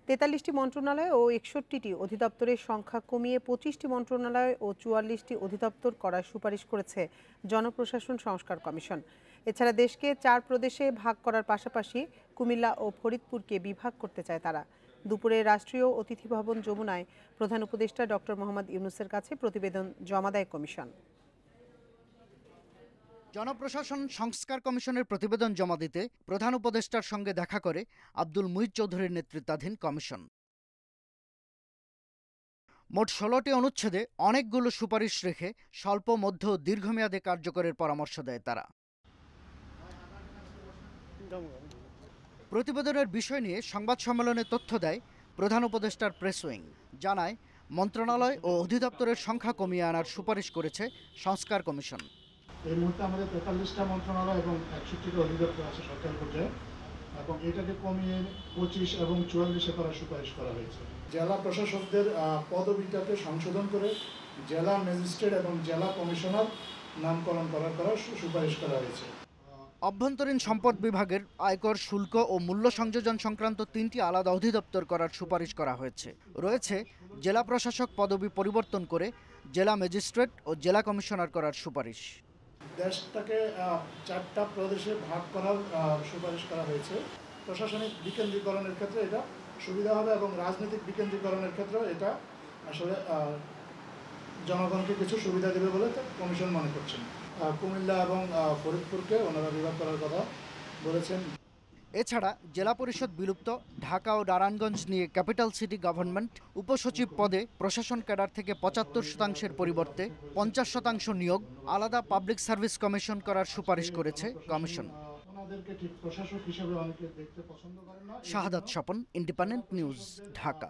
৪৩টি মন্ত্রণালয় ও ৬১টি অধিদপ্তরের সংখ্যা কমিয়ে ২৫টি মন্ত্রণালয় ও ৪৪টি অধিদপ্তর করার সুপারিশ করেছে জনপ্রশাসন সংস্কার কমিশন। এছাড়া দেশকে ৪ প্রদেশে ভাগ করার পাশাপাশি কুমিল্লা ও ফরিদপুরকে বিভাগ করতে চায় তারা। দুপুরে রাষ্ট্রীয় অতিথি ভবন যমুনায় প্রধান উপদেষ্টা ডক্টর মোহাম্মদ ইউনূসের কাছে প্রতিবেদন জমা দেয় কমিশন। জনপ্রশাসন সংস্কার কমিশনের প্রতিবেদন জমা দিতে প্রধান উপদেষ্টার সঙ্গে দেখা করে আব্দুল মুইত চৌধুরীর নেতৃত্বাধীন কমিশন। মোট ১৬টি অনুচ্ছেদে অনেকগুলো সুপারিশ রেখে স্বল্প, মধ্য ও দীর্ঘমেয়াদে কার্যকরের পরামর্শ দেয় তারা। প্রতিবেদনের বিষয় নিয়ে সংবাদ সম্মেলনে তথ্য দেয় প্রধান উপদেষ্টার প্রেস উইং। জানায়, মন্ত্রণালয় ও অধিদপ্তরের সংখ্যা কমিয়ে আনার সুপারিশ করেছে সংস্কার কমিশন। এই মুহূর্তে আমাদের ৪৩টা মন্ত্রণালয় এবং ৬১টি অধিদপ্তর আছে সরকারি পর্যায়ে, এবং এটাকে কমিয়ে ২৫ এবং ৪৪-এ করার সুপারিশ করা হয়েছে। জেলা প্রশাসকদের পদবিটাকে সংশোধন করে জেলা ম্যাজিস্ট্রেট এবং জেলা কমিশনার নামকরণ করার সুপারিশ করা হয়েছে। অভ্যন্তরীণ সম্পদ বিভাগের আয়কর, শুল্ক ও মূল্য সংযোজন সংক্রান্ত ৩টি আলাদা অধিদপ্তর করার সুপারিশ করা হয়েছে। রয়েছে জেলা প্রশাসক পদবি পরিবর্তন করে জেলা ম্যাজিস্ট্রেট ও জেলা কমিশনার করার সুপারিশ। দেশটাকে ৪টা প্রদেশে ভাগ করার সুপারিশ করা হয়েছে। প্রশাসনিক বিকেন্দ্রীকরণের ক্ষেত্রে এটা সুবিধা হবে এবং রাজনৈতিক বিকেন্দ্রীকরণের ক্ষেত্রে এটা আসলে জনগণকে কিছু সুবিধা দেবে বলে কমিশন মনে করছেন। কুমিল্লা এবং ফরিদপুরকে ওনারা বিভাগ করার কথা বলেছেন। এছাড়া জেলা পরিষদ বিলুপ্ত, ঢাকা ও নারায়ণগঞ্জ নিয়ে ক্যাপিটাল সিটি গভর্নমেন্ট উপসচিব পদে প্রশাসন ক্যাডার থেকে ৭৫% পরিবর্তে ৫০% নিয়োগ, আলাদা পাবলিক সার্ভিস কমিশন করার সুপারিশ করেছে কমিশন। শাহাদাত স্বপন, ইন্ডিপেন্ডেন্ট নিউজ, ঢাকা।